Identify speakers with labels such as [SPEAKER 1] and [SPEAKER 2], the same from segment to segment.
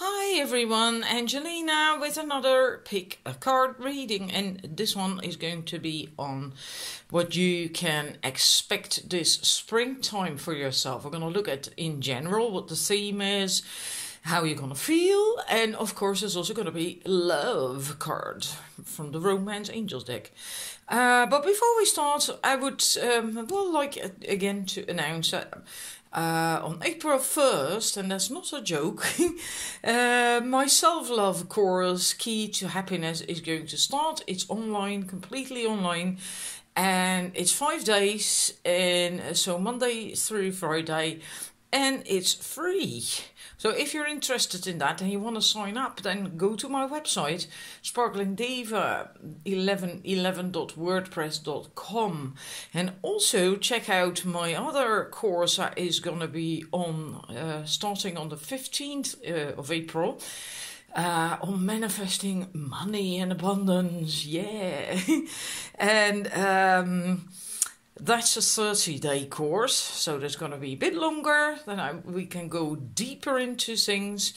[SPEAKER 1] Hi everyone, Angelina with another pick a card reading, and this one is going to be on what you can expect this springtime for yourself. We're going to look at in general what the theme is, how you're going to feel, and of course there's also going to be love card from the Romance Angels deck. But before we start, I would like again to announce that on April 1st, and that's not a joke, my self-love course, Key to Happiness, is going to start. It's online, completely online, and it's 5 days, and so Monday through Friday, and it's free. So if you're interested in that and you want to sign up, then go to my website, sparklingdiva1111.wordpress.com, and also check out my other course that is going to be on starting on the 15th of April. On manifesting money and abundance, yeah. And that's a 30-day course, so that's going to be a bit longer. Then we can go deeper into things,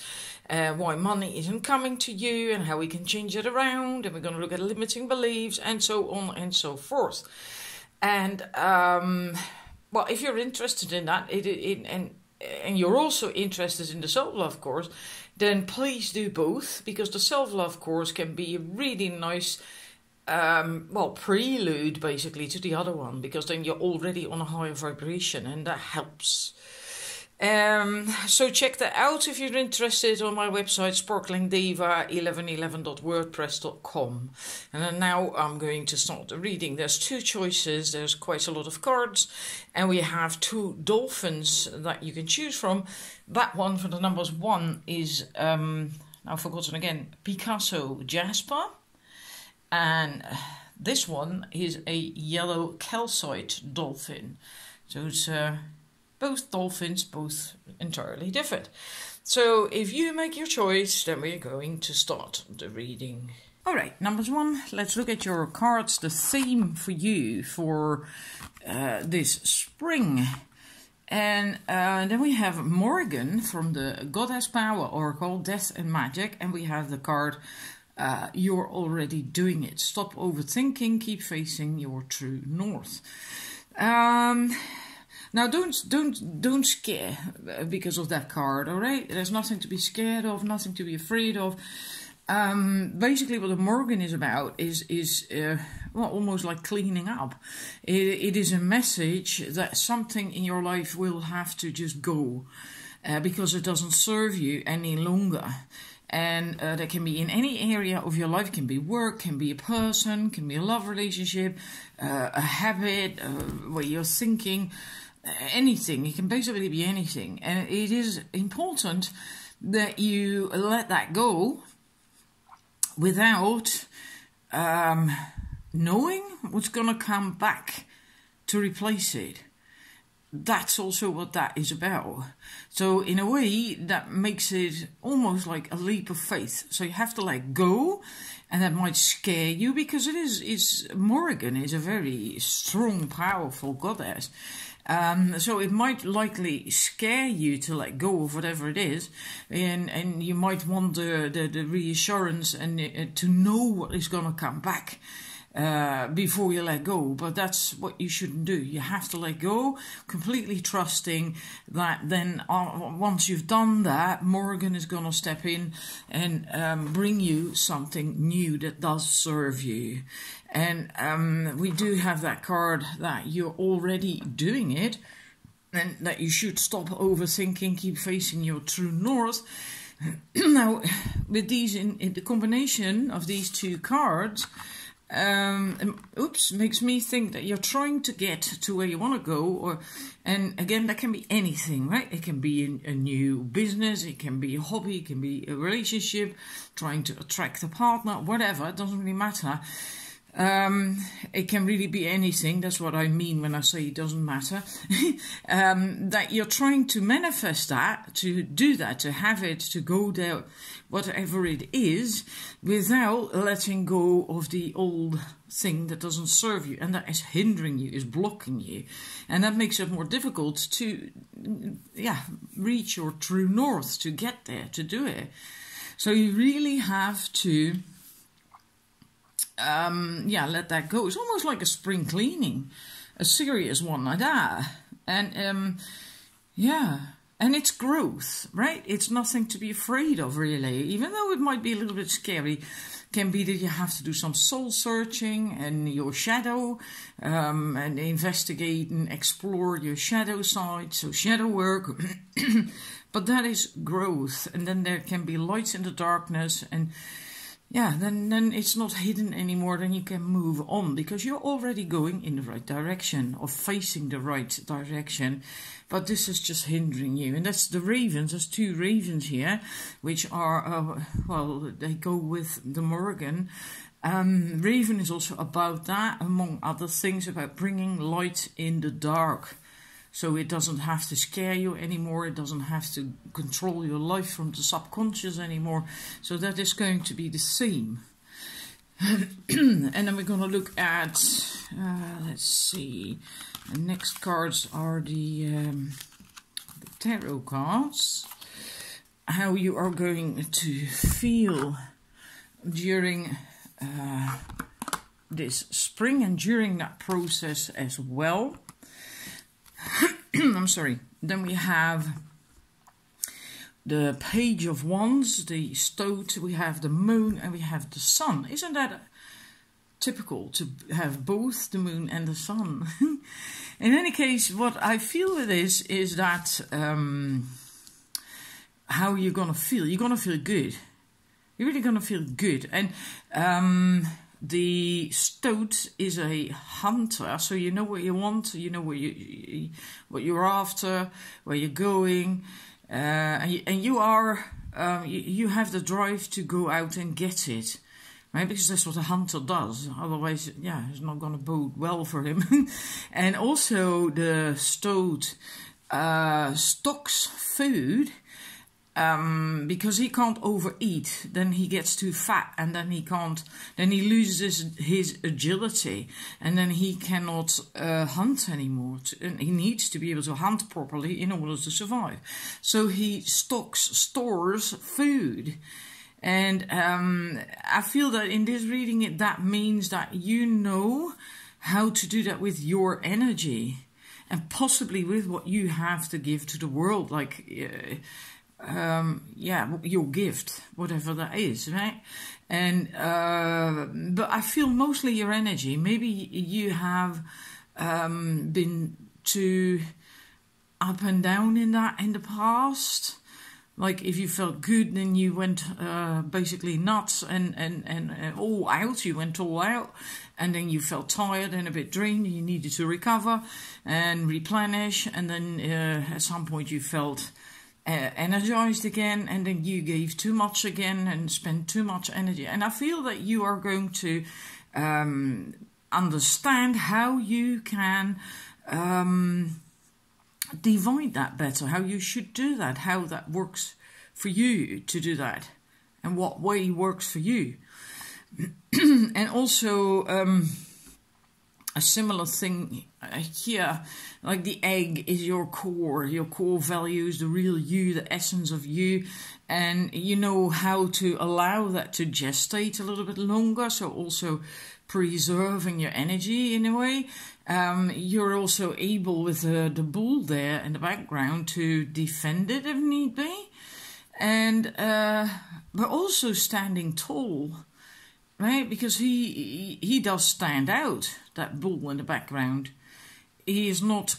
[SPEAKER 1] why money isn't coming to you and how we can change it around. And we're going to look at limiting beliefs and so on and so forth. And well, if you're interested in that, and you're also interested in the self-love course, then please do both, because the self-love course can be a really nice prelude basically to the other one, because then you're already on a higher vibration and that helps. So check that out if you're interested on my website, sparklingdiva1111.wordpress.com. And then now I'm going to start the reading. There's two choices. There's quite a lot of cards, and we have two dolphins that you can choose from. That one for the numbers 1 is now forgotten again, Picasso Jasper. And this one is a yellow calcite dolphin. So it's both dolphins, both entirely different. So if you make your choice, then we're going to start the reading. All right, numbers 1, let's look at your cards, the theme for you for this spring. And then we have Morgan from the Goddess Power Oracle, Death and Magic, and we have the card you're already doing it. Stop overthinking, keep facing your true north. Now don't scare because of that card, all right? There's nothing to be scared of, nothing to be afraid of. Basically what the Morgan is about is almost like cleaning up. It is a message that something in your life will have to just go because it doesn't serve you any longer. And that can be in any area of your life. Can be work, can be a person, can be a love relationship, a habit, where you're thinking, anything. It can basically be anything. And it is important that you let that go without knowing what's going to come back to replace it. That's also what that is about. So in a way, that makes it almost like a leap of faith. So you have to let go, and that might scare you, because Morgan is a very strong, powerful goddess. So it might likely scare you to let go of whatever it is, and you might want the reassurance and to know what is going to come back before you let go. But that's what you shouldn't do. You have to let go, completely trusting that then once you've done that, Morgan is going to step in and bring you something new that does serve you. And we do have that card that you're already doing it, and that you should stop overthinking, keep facing your true north. Now, with these in the combination of these two cards, makes me think that you're trying to get to where you want to go, and again, that can be anything, right? It can be a new business, it can be a hobby, it can be a relationship, trying to attract a partner, whatever, it doesn't really matter. It can really be anything. That's what I mean when I say it doesn't matter. That you're trying to manifest that, to do that, to have it, to go there, whatever it is, without letting go of the old thing that doesn't serve you and that is hindering you, is blocking you. And that makes it more difficult to, reach your true north, to get there, to do it. So you really have to let that go. It's almost like a spring cleaning, a serious one like that. And and it's growth, right? It's nothing to be afraid of, really, even though it might be a little bit scary. Can be that you have to do some soul searching and your shadow, and investigate and explore your shadow side, so shadow work. But that is growth, and then there can be lights in the darkness, and then it's not hidden anymore. Then you can move on because you're already going in the right direction or facing the right direction. But this is just hindering you. And that's the ravens. There's two ravens here, which are, they go with the Morrigan. Raven is also about that, among other things, about bringing light in the dark. So it doesn't have to scare you anymore. It doesn't have to control your life from the subconscious anymore. So that is going to be the same. And then we're going to look at, let's see, the next cards are the tarot cards. How you are going to feel during this spring and during that process as well. I'm sorry. Then we have the Page of Wands, the Stoat, we have the Moon, and we have the Sun. Isn't that typical to have both the Moon and the Sun? In any case, what I feel with this is that how you're going to feel. You're going to feel good. You're really going to feel good. And the Stoat is a hunter, so you know what you want, you know what you're after, where you're going, and you are you have the drive to go out and get it, right? Because that's what a hunter does. Otherwise, it's not going to bode well for him. And also, the Stoat stocks food. Because he can't overeat, then he gets too fat, and then he loses his agility, and then he cannot hunt anymore. And he needs to be able to hunt properly in order to survive. So he stores food. And I feel that in this reading, that means that you know how to do that with your energy, and possibly with what you have to give to the world, like your gift, whatever that is, right? And but I feel mostly your energy. Maybe you have been too up and down in the past. Like if you felt good, then you went basically nuts and all out. You went all out, and then you felt tired and a bit drained. You needed to recover and replenish, and then at some point you felt energized again, and then you gave too much again and spent too much energy. And I feel that you are going to understand how you can divide that better, how you should do that, how that works for you to do that, and what way works for you. And also a similar thing here, like the egg is your core values, the real you, the essence of you, and you know how to allow that to gestate a little bit longer, so also preserving your energy in a way. You're also able with the bull there in the background to defend it if need be, and but also standing tall, right? Because he does stand out, that bull in the background. He is not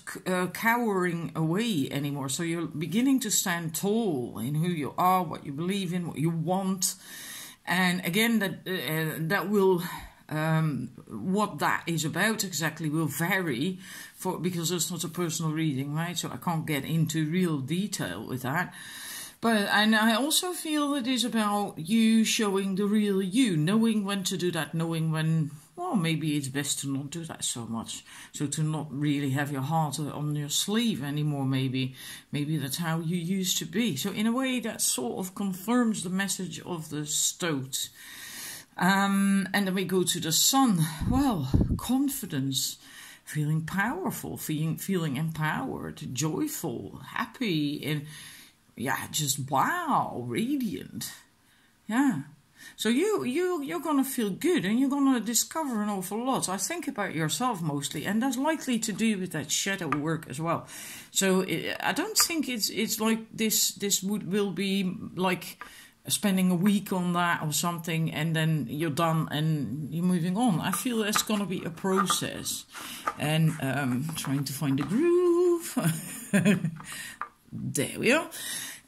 [SPEAKER 1] cowering away anymore. So you're beginning to stand tall in who you are, what you believe in, what you want. And again, that will what that is about exactly will vary because it's not a personal reading, right? So I can't get into real detail with that. And I also feel it is about you showing the real you, knowing when to do that, knowing when well, maybe it's best to not do that so much. So to not really have your heart on your sleeve anymore, maybe that's how you used to be. So in a way, that sort of confirms the message of the stoat. And then we go to the sun. Well, confidence, feeling powerful, feeling empowered, joyful, happy, and yeah, just wow, radiant. Yeah. So you're gonna feel good, and you're gonna discover an awful lot. I think about yourself mostly, and that's likely to do with that shadow work as well. So I don't think it's like this will be like spending a week on that or something, and then you're done and you're moving on. I feel that's gonna be a process, and trying to find the groove. There we are.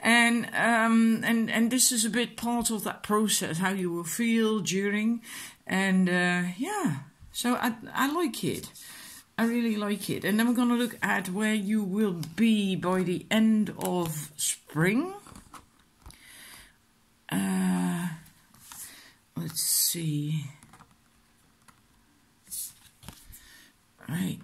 [SPEAKER 1] And this is a bit part of that process, how you will feel during, and yeah, so I like it. I really like it. And then we're going to look at where you will be by the end of spring. Let's see. Right.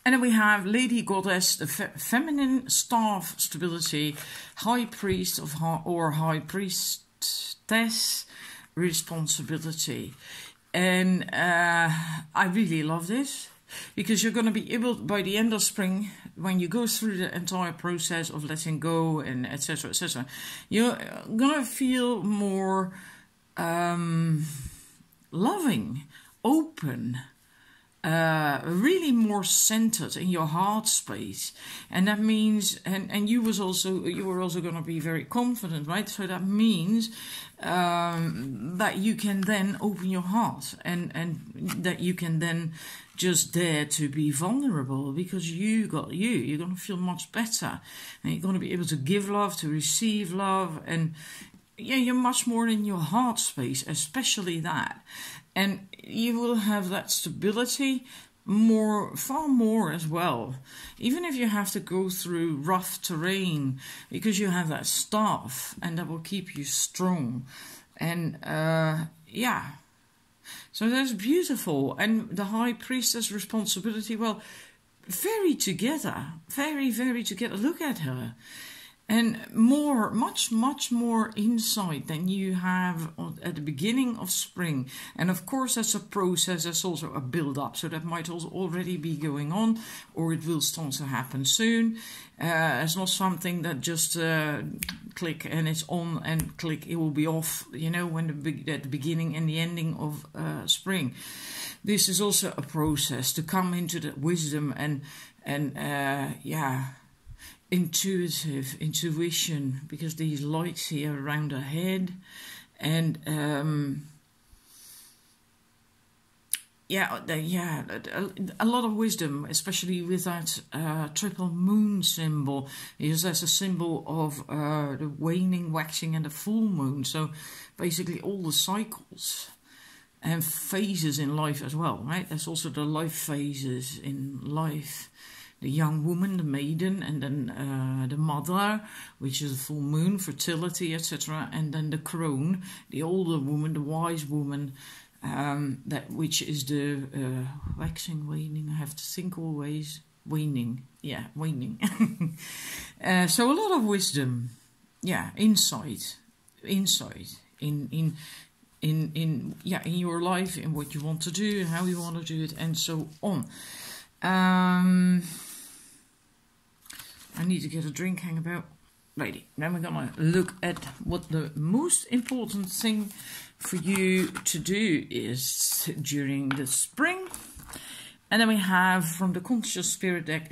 [SPEAKER 1] And then we have Lady Goddess, the feminine staff stability, High Priest of or High Priestess responsibility. And I really love this, because you're going to be able, by the end of spring, when you go through the entire process of letting go and etc., you're going to feel more loving, open, really more centered in your heart space. And that means, and you were also going to be very confident, right? So that means that you can then open your heart, and that you can then just dare to be vulnerable, because you're going to feel much better, and you're going to be able to give love, to receive love, and yeah, you're much more in your heart space, especially that. And you will have that stability far more as well. Even if you have to go through rough terrain, because you have that staff, and that will keep you strong. And yeah, so that's beautiful. And the High Priestess responsibility, well, very together, very, very together. Look at her. And much more insight than you have at the beginning of spring. And of course, that's a process, that's also a build-up. So that might also already be going on, or it will start to happen soon. It's not something that just click and it's on, and click, it will be off, you know, when at the beginning and the ending of spring. This is also a process to come into that wisdom and yeah, intuition, because these lights here around her head, and a lot of wisdom, especially with that triple moon symbol, because that's a symbol of the waning, waxing, and the full moon. So basically all the cycles and phases in life as well, right? That's also the life phases in life. The young woman, the maiden, and then the mother, which is a full moon, fertility, etc. And then the crone, the older woman, the wise woman, which is the waxing, waning. I have to think always. Waning, yeah, waning. So a lot of wisdom, yeah, insight in your life, in what you want to do, how you want to do it, and so on. I need to get a drink, hang about. Righty, now we're gonna look at what the most important thing for you to do is during the spring. And then we have, from the Conscious Spirit deck,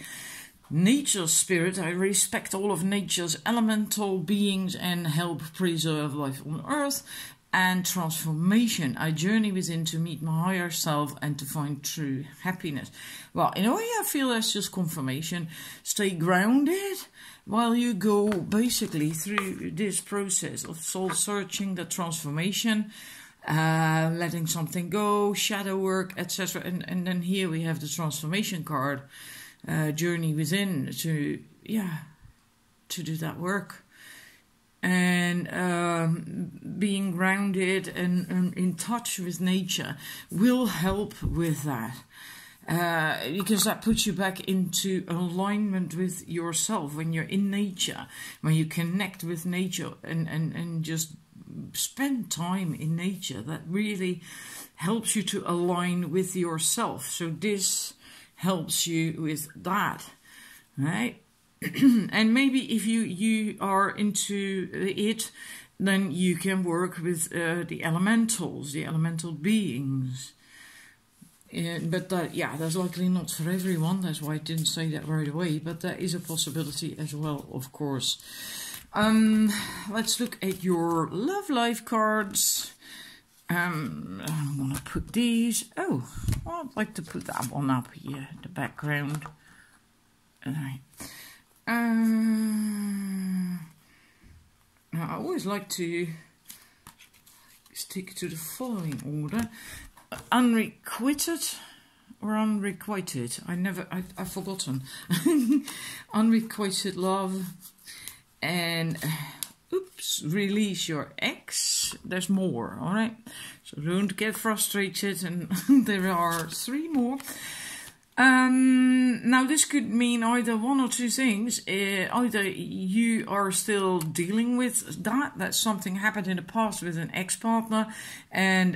[SPEAKER 1] Nature's Spirit. I respect all of nature's elemental beings and help preserve life on Earth. And Transformation. I journey within to meet my higher self and to find true happiness. Well, in a way, I feel that's just confirmation. Stay grounded while you go basically through this process of soul searching, the transformation, letting something go, shadow work, etc. And then here we have the transformation card, journey within, to do that work. and being grounded and in touch with nature will help with that. Because that puts you back into alignment with yourself when you're in nature, when you connect with nature and just spend time in nature. That really helps you to align with yourself. So this helps you with that, right? And maybe if you are into it, then you can work with the elementals, the elemental beings. But that's likely not for everyone. That's why I didn't say that right away. But that is a possibility as well, of course. Let's look at your love life cards. I'm going to put these. Oh, I'd like to put that one up here, the background. Right. Now I always like to stick to the following order. Unrequited or unrequited? I've forgotten. Unrequited love and release your ex. There's more, all right? So don't get frustrated, and there are 3 more. Now this could mean either one or two things. Either you are still dealing with that something happened in the past with an ex-partner, and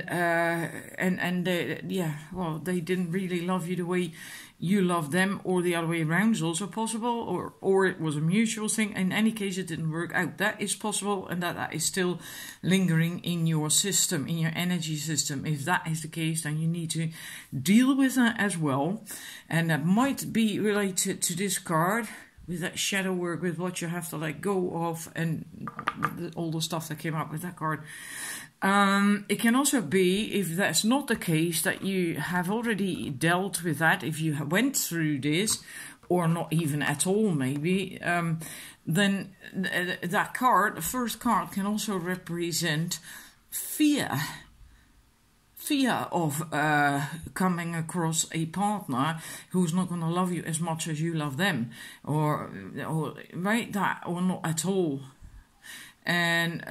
[SPEAKER 1] they didn't really love you the way you love them, or the other way around is also possible, or it was a mutual thing. In any case, it didn't work out. That is possible, and that is still lingering in your system, in your energy system. If that is the case, then you need to deal with that as well, and that might be related to this card, with that shadow work, with what you have to let go of, and all the stuff that came up with that card. It can also be, if that's not the case, that you have already dealt with that, if you went through this, or not even at all maybe, then that card, the first card, can also represent fear. Fear of coming across a partner who's not going to love you as much as you love them, or right, that, or not at all. And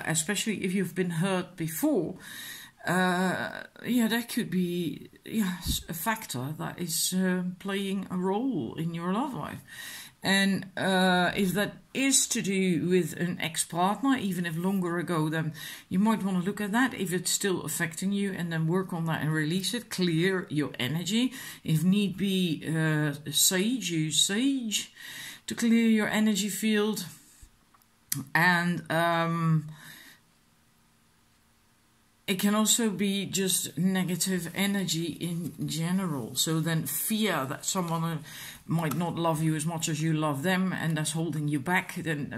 [SPEAKER 1] especially if you've been hurt before, that could be a factor that is playing a role in your love life. And if that is to do with an ex-partner, even if longer ago, then you might want to look at that, if it's still affecting you, and then work on that and release it, clear your energy. If need be, use sage to clear your energy field. And it can also be just negative energy in general. So then fear that someone might not love you as much as you love them, and that's holding you back. Then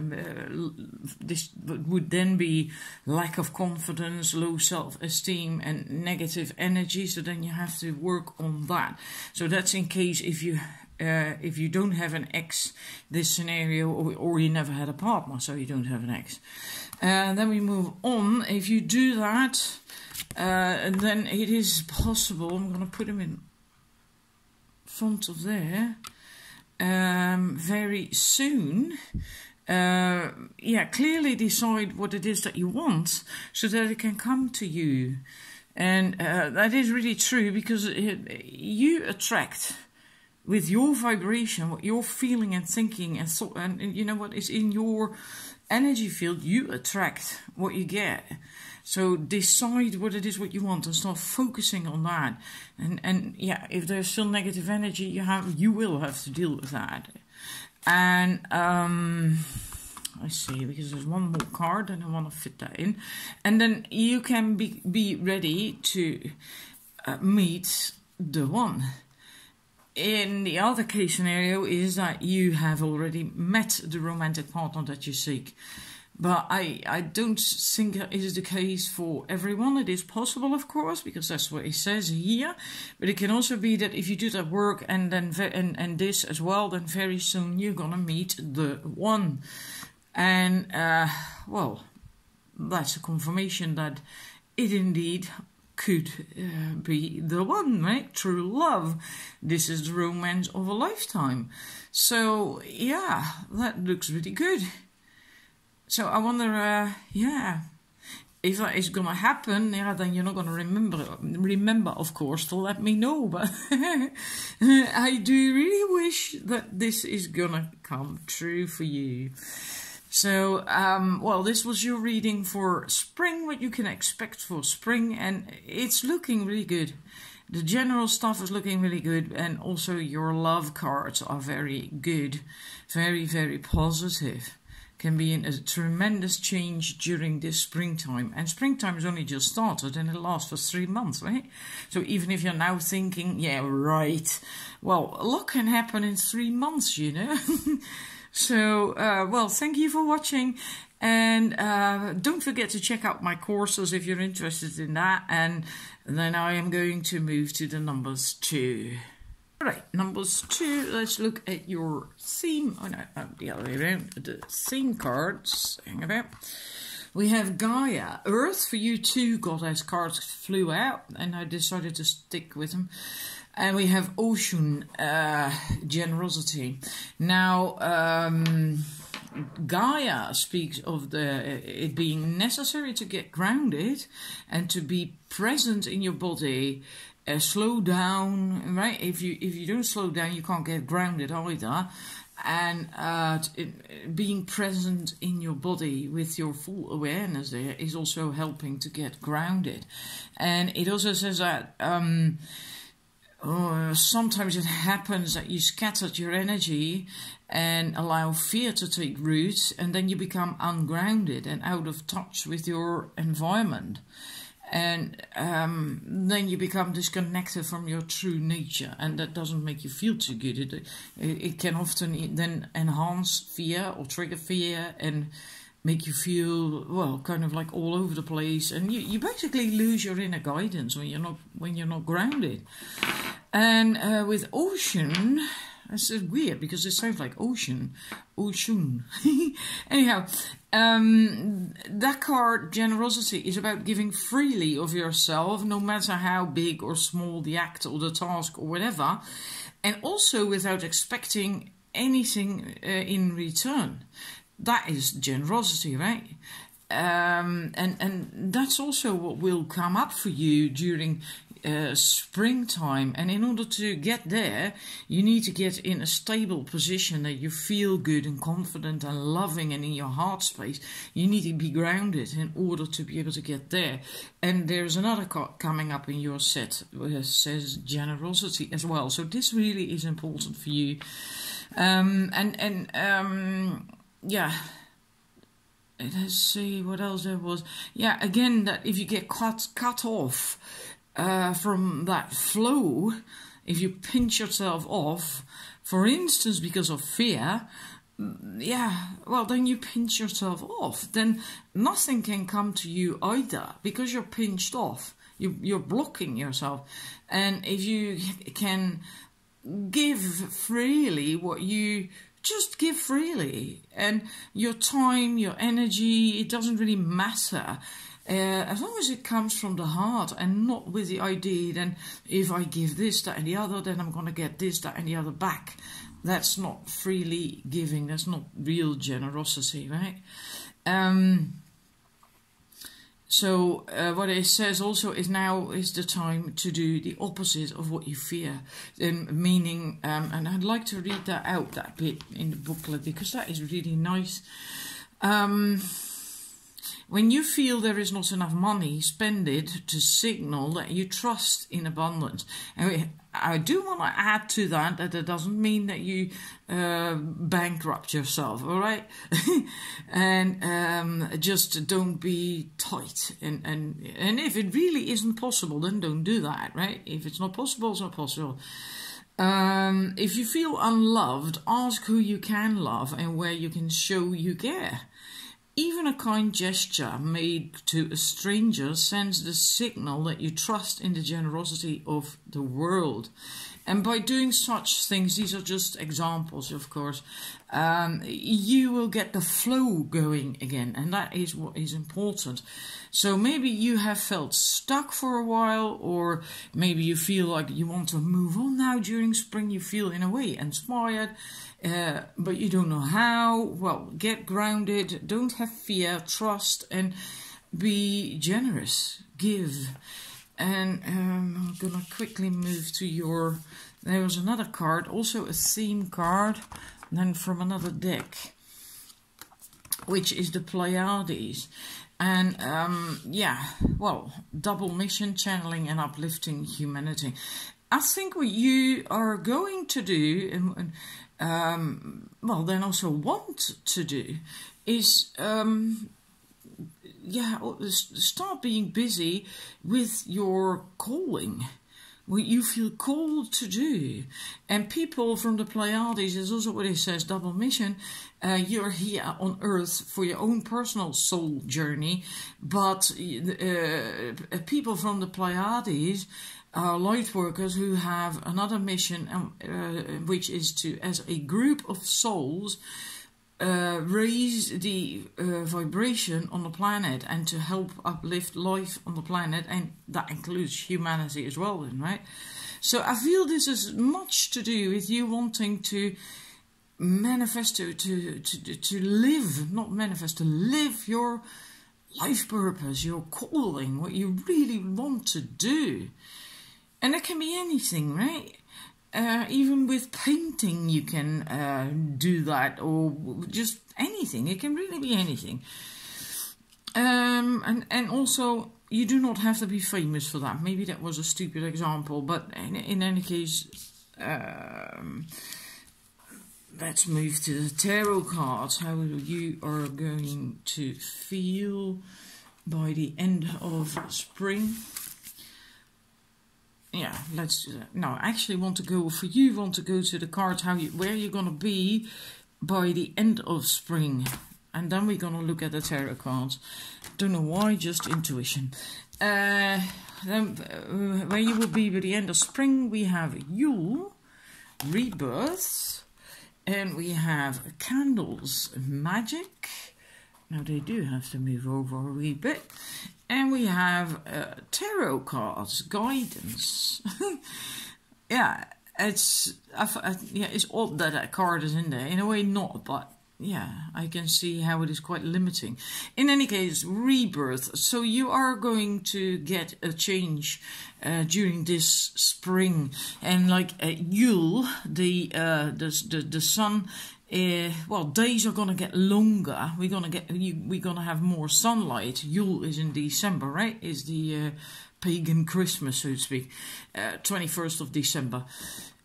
[SPEAKER 1] this would then be lack of confidence, low self-esteem, and negative energy. So then you have to work on that. So that's in case if you don't have an ex, this scenario, or you never had a partner, so you don't have an ex. Then we move on. If you do that, then it is possible, I'm going to put them in front of there, very soon. Clearly decide what it is that you want, so that it can come to you. And that is really true, because you attract, with your vibration, what you're feeling and thinking and thought, and you know what is in your energy field, you attract what you get. So decide what it is what you want and start focusing on that. And if there's still negative energy, you will have to deal with that. And I see, because there's one more card and I want to fit that in. And then you can be ready to meet the one. In the other case scenario is that you have already met the romantic partner that you seek. But I don't think that is the case for everyone. It is possible, of course, because that's what it says here. But it can also be that if you do that work and then and this as well, then very soon you're gonna meet the one. And that's a confirmation that it indeed could be the one, right? True love. This is the romance of a lifetime. So, that looks really good. So I wonder, if that is going to happen, then you're not going to remember, of course, to let me know. But I do really wish that this is going to come true for you. So, well, this was your reading for spring, what you can expect for spring, and it's looking really good. The general stuff is looking really good, and also your love cards are very good, very, very positive. Can be a tremendous change during this springtime. And springtime has only just started and it lasts for 3 months, right? So even if you're now thinking, yeah, right, well, a lot can happen in 3 months, you know. So, well, thank you for watching. And don't forget to check out my courses if you're interested in that. And then I am going to move to the numbers 2. Right, numbers 2, let's look at your theme. Oh no, the other way around. The theme cards. Hang about. We have Gaia, Earth. For you too, Goddess cards flew out, and I decided to stick with them. And we have Ocean, Generosity. Now, Gaia speaks of it being necessary to get grounded and to be present in your body. Slow down, right? If you don't slow down, you can't get grounded either. And being present in your body with your full awareness there is also helping to get grounded. And it also says that sometimes it happens that you scattered your energy and allow fear to take root, and then you become ungrounded and out of touch with your environment. And then you become disconnected from your true nature, and that doesn't make you feel too good. It can often then enhance fear or trigger fear and make you feel, well, kind of like all over the place, and you basically lose your inner guidance when you're not grounded. And with Ocean, this is weird because it sounds like ocean. Anyhow, that card, Generosity, is about giving freely of yourself, no matter how big or small the act or the task or whatever, and also without expecting anything in return. That is generosity, right? And that's also what will come up for you during springtime. And in order to get there, you need to get in a stable position that you feel good and confident and loving and in your heart space. You need to be grounded in order to be able to get there. And there's another card coming up in your set that says generosity as well. So this really is important for you. Yeah. Let's see what else there was. Yeah, again, that if you get cut off from that flow, if you pinch yourself off, for instance, because of fear, yeah, well, then you pinch yourself off. Then nothing can come to you either because you're pinched off. You're blocking yourself. And if you can give freely what you just give freely, and your time, your energy, it doesn't really matter. As long as it comes from the heart and not with the idea, then if I give this, that and the other, then I'm going to get this, that and the other back. That's not freely giving. That's not real generosity, right? So what it says also is now is the time to do the opposite of what you fear. Meaning, and I'd like to read that out, that bit in the booklet, because that is really nice. When you feel there is not enough money, spend it to signal that you trust in abundance. And I do want to add to that it doesn't mean that you bankrupt yourself, all right? And just don't be tight. And if it really isn't possible, then don't do that, right? If it's not possible, it's not possible. If you feel unloved, ask who you can love and where you can show you care. Even a kind gesture made to a stranger sends the signal that you trust in the generosity of the world. And by doing such things, these are just examples, of course, you will get the flow going again. And that is what is important. So maybe you have felt stuck for a while, or maybe you feel like you want to move on now during spring. You feel in a way inspired. but you don't know how. Well, get grounded, don't have fear, trust, and be generous, give. And I'm gonna quickly move to your, there was another card, also a theme card, then from another deck, which is the Pleiades. And yeah, well, double mission, channeling and uplifting humanity. I think what you are going to do, and well, then also want to do, is yeah, start being busy with your calling, what you feel called to do. And people from the Pleiades is also what it says, double mission. You're here on Earth for your own personal soul journey, but people from the Pleiades are light workers who have another mission, which is to, as a group of souls, raise the vibration on the planet and to help uplift life on the planet, and that includes humanity as well, then, right? So I feel this is much to do with you wanting to manifest, to live, not manifest, to live your life purpose, your calling, what you really want to do. And it can be anything, right? Even with painting you can do that, or just anything. It can really be anything. And also, you do not have to be famous for that. Maybe that was a stupid example, but in any case, let's move to the tarot cards. How you are going to feel by the end of spring. Yeah, let's do that. No, I actually want to go for you. Want to go to the cards, where you're gonna be by the end of spring, and then we're gonna look at the tarot cards. Don't know why, just intuition. Then where you will be by the end of spring, we have Yule, rebirth, and we have candles, magic. Now they do have to move over a wee bit. And we have tarot cards, guidance. Yeah, it's odd that that card is in there. In a way, not, but yeah, I can see how it is quite limiting. In any case, rebirth. So you are going to get a change during this spring, and like Yule, the sun. Well, days are gonna get longer. We're gonna have more sunlight. Yule is in December, right? Is the pagan Christmas, so to speak, 21st of December,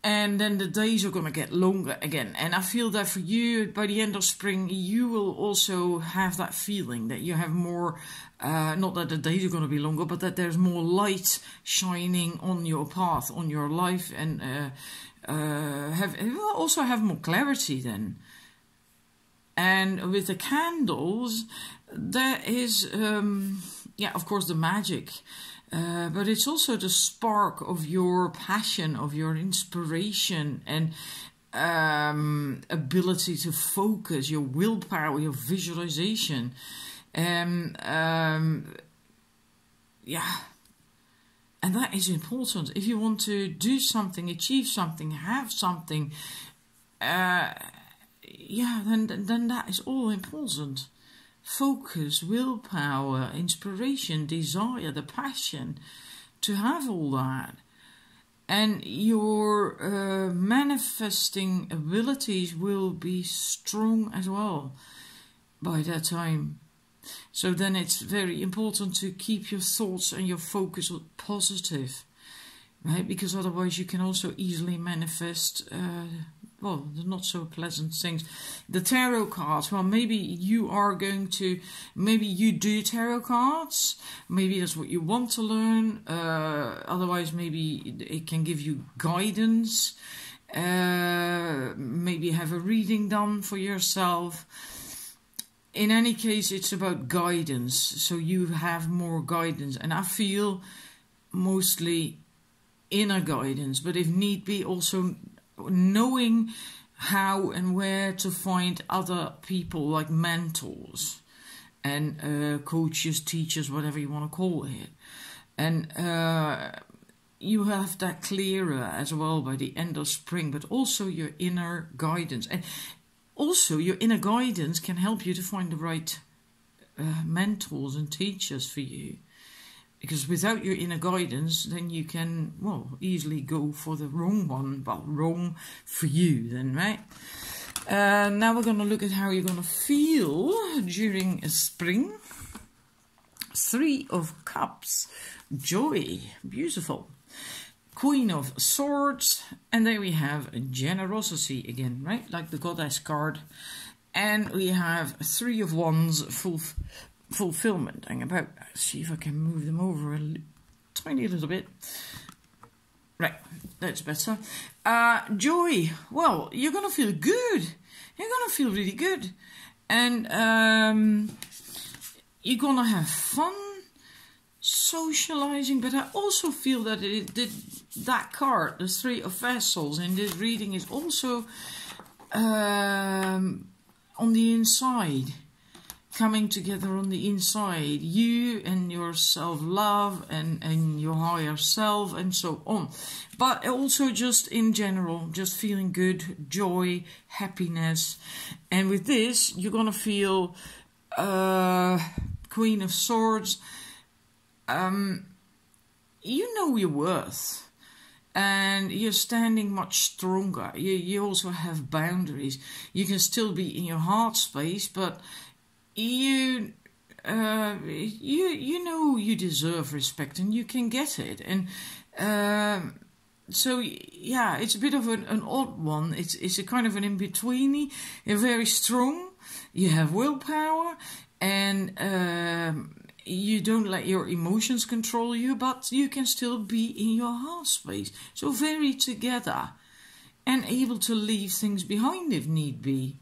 [SPEAKER 1] and then the days are gonna get longer again. And I feel that for you, by the end of spring, you will also have that feeling that you have more. Not that the days are gonna be longer, but that there's more light shining on your path, on your life, and also have more clarity then. And with the candles, there is yeah, of course, the magic, but it's also the spark of your passion, of your inspiration, and ability to focus, your willpower, your visualization. Yeah. And that is important. If you want to do something, achieve something, have something, yeah, then that is all important. Focus, willpower, inspiration, desire, the passion, to have all that. And your manifesting abilities will be strong as well by that time. So then it's very important to keep your thoughts and your focus positive, right? Because otherwise you can also easily manifest, well, the not so pleasant things. The tarot cards, well, maybe you are going to, maybe you do tarot cards, maybe that's what you want to learn, otherwise maybe it can give you guidance, maybe have a reading done for yourself. In any case, it's about guidance, so you have more guidance, and I feel mostly inner guidance, but if need be, also knowing how and where to find other people like mentors and coaches, teachers, whatever you want to call it. And you have that clearer as well by the end of spring, but also your inner guidance. And also your inner guidance can help you to find the right mentors and teachers for you. Because without your inner guidance, then you can, well, easily go for the wrong one. Well, wrong for you then, right? Now we're going to look at how you're going to feel during spring. 3 of Cups, joy, beautiful. Queen of Swords, and there we have generosity again, right? Like the Goddess card. And we have 3 of Wands, fulfillment. I'm about to see if I can move them over a tiny little bit. Right, that's better. Joy, well, you're going to feel good. You're going to feel really good. And you're going to have fun socializing, but I also feel that that card, the 3 of Vessels in this reading, is also on the inside, coming together on the inside, you and your self-love and your higher self and so on. But also just in general, just feeling good, joy, happiness. And with this, you're going to feel Queen of Swords. You know your worth. And you're standing much stronger. You also have boundaries. You can still be in your heart space, but you know you deserve respect and you can get it. And so yeah, it's a bit of an odd one. It's a kind of an in-betweeny. You're very strong. You have willpower, and you don't let your emotions control you, but you can still be in your heart space. So very together and able to leave things behind if need be.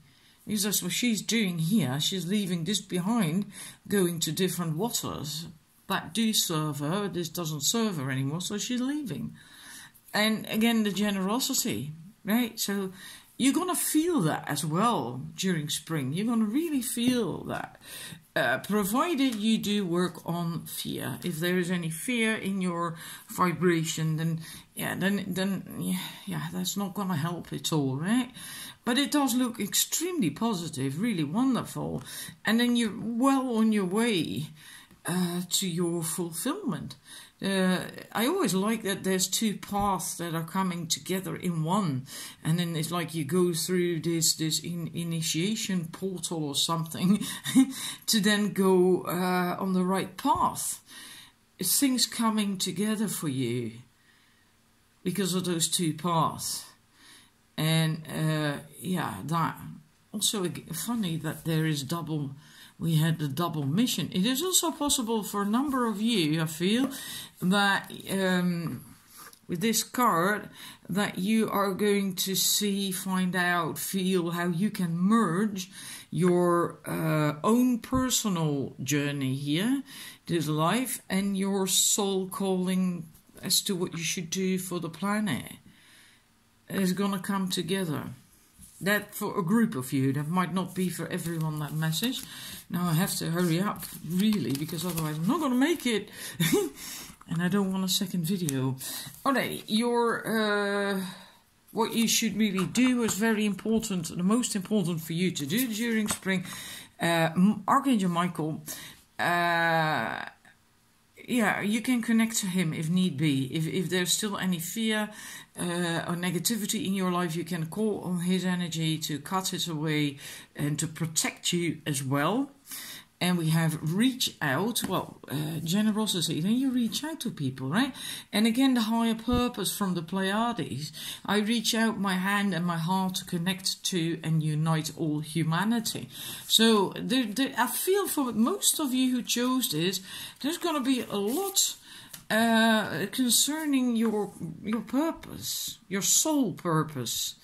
[SPEAKER 1] Because that's what she's doing here. She's leaving this behind, going to different waters that do serve her. This doesn't serve her anymore, so she's leaving. And again, the generosity, right? So you're going to feel that as well during spring. You're going to really feel that. Provided you do work on fear. If there is any fear in your vibration, then that's not going to help at all, right? But it does look extremely positive, really wonderful. And then you're well on your way to your fulfillment. I always like that there's 2 paths that are coming together in one, and then it's like you go through this initiation portal or something to then go on the right path. It's things coming together for you because of those 2 paths. And that also funny that there is double. We had the double mission. It is also possible for a number of you, I feel, that with this card, that you are going to see, find out, feel how you can merge your own personal journey here, this life, and your soul calling as to what you should do for the planet. Is going to come together. That for a group of you, that might not be for everyone, that message. Now I have to hurry up, really, because otherwise I'm not going to make it. And I don't want a second video. Alright, what you should really do is very important, the most important for you to do during spring. Archangel Michael, you can connect to him if need be. If there's still any fear or negativity in your life, you can call on his energy to cut it away and to protect you as well. And we have reach out, generosity. Then you reach out to people, right? And again, the higher purpose from the Pleiades. I reach out my hand and my heart to connect to and unite all humanity. So I feel for most of you who chose this, there's going to be a lot concerning your purpose, your soul purpose.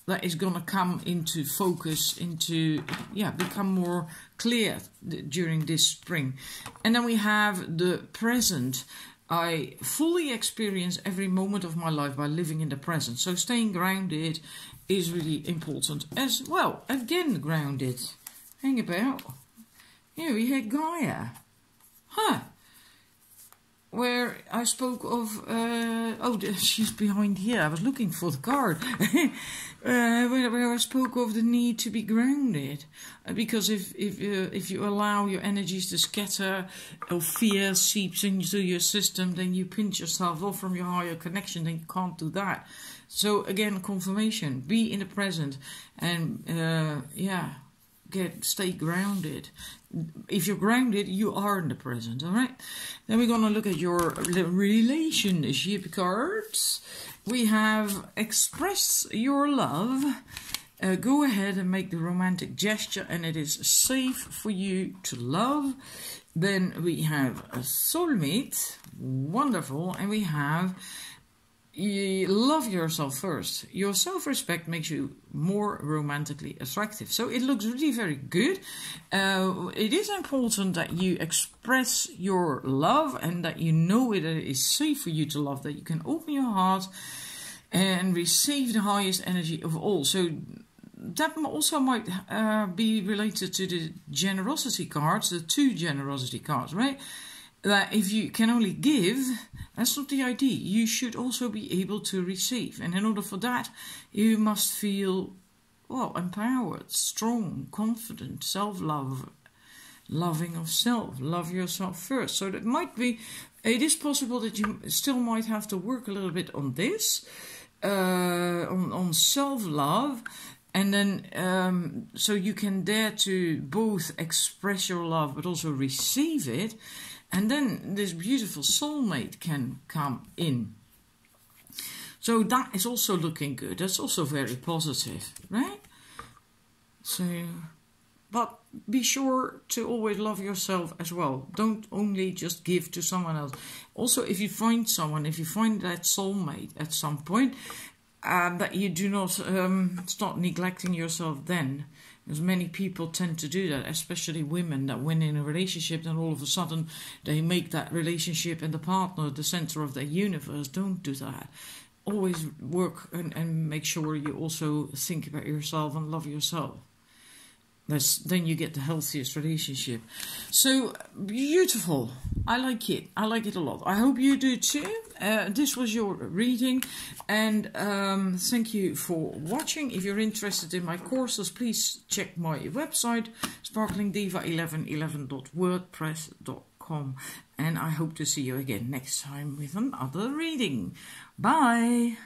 [SPEAKER 1] That is going to come into focus, become more clear during this spring. And then we have the present. I fully experience every moment of my life by living in the present. So staying grounded is really important as well. Again, grounded. Hang about. Here we had Gaia. Huh. where I spoke of, she's behind here, I was looking for the card, where I spoke of the need to be grounded, because if you allow your energies to scatter, or fear seeps into your system, then you pinch yourself off from your higher connection, then you can't do that. So again, confirmation, be in the present, and stay grounded. If you're grounded, you are in the present, all right? Then we're going to look at your relationship cards. We have express your love. Go ahead and make the romantic gesture, and it is safe for you to love. Then we have a soulmate. Wonderful. And we have you love yourself first. Your self-respect makes you more romantically attractive. So it looks really very good. It is important that you express your love and that you know that it is safe for you to love, that you can open your heart and receive the highest energy of all. So that also might be related to the generosity cards, the 2 generosity cards, right? That if you can only give, that's not the idea. You should also be able to receive. And in order for that, you must feel, well, empowered, strong, confident, self-love, loving of self. Love yourself first. So that might be, it is possible that you still might have to work a little bit on this, on self-love. And then, so you can dare to both express your love, but also receive it. And then this beautiful soulmate can come in. So that is also looking good. That's also very positive, right? So, but be sure to always love yourself as well. Don't only just give to someone else. Also, if you find someone, if you find that soulmate at some point, that you do not start neglecting yourself then. Because many people tend to do that, especially women, that when in a relationship, then all of a sudden they make that relationship and the partner the center of their universe. Don't do that. Always work and make sure you also think about yourself and love yourself. Then you get the healthiest relationship. So beautiful. I like it. I like it a lot. I hope you do too. This was your reading, and thank you for watching. If you're interested in my courses, please check my website, sparklingdiva1111.wordpress.com, and I hope to see you again next time with another reading. Bye.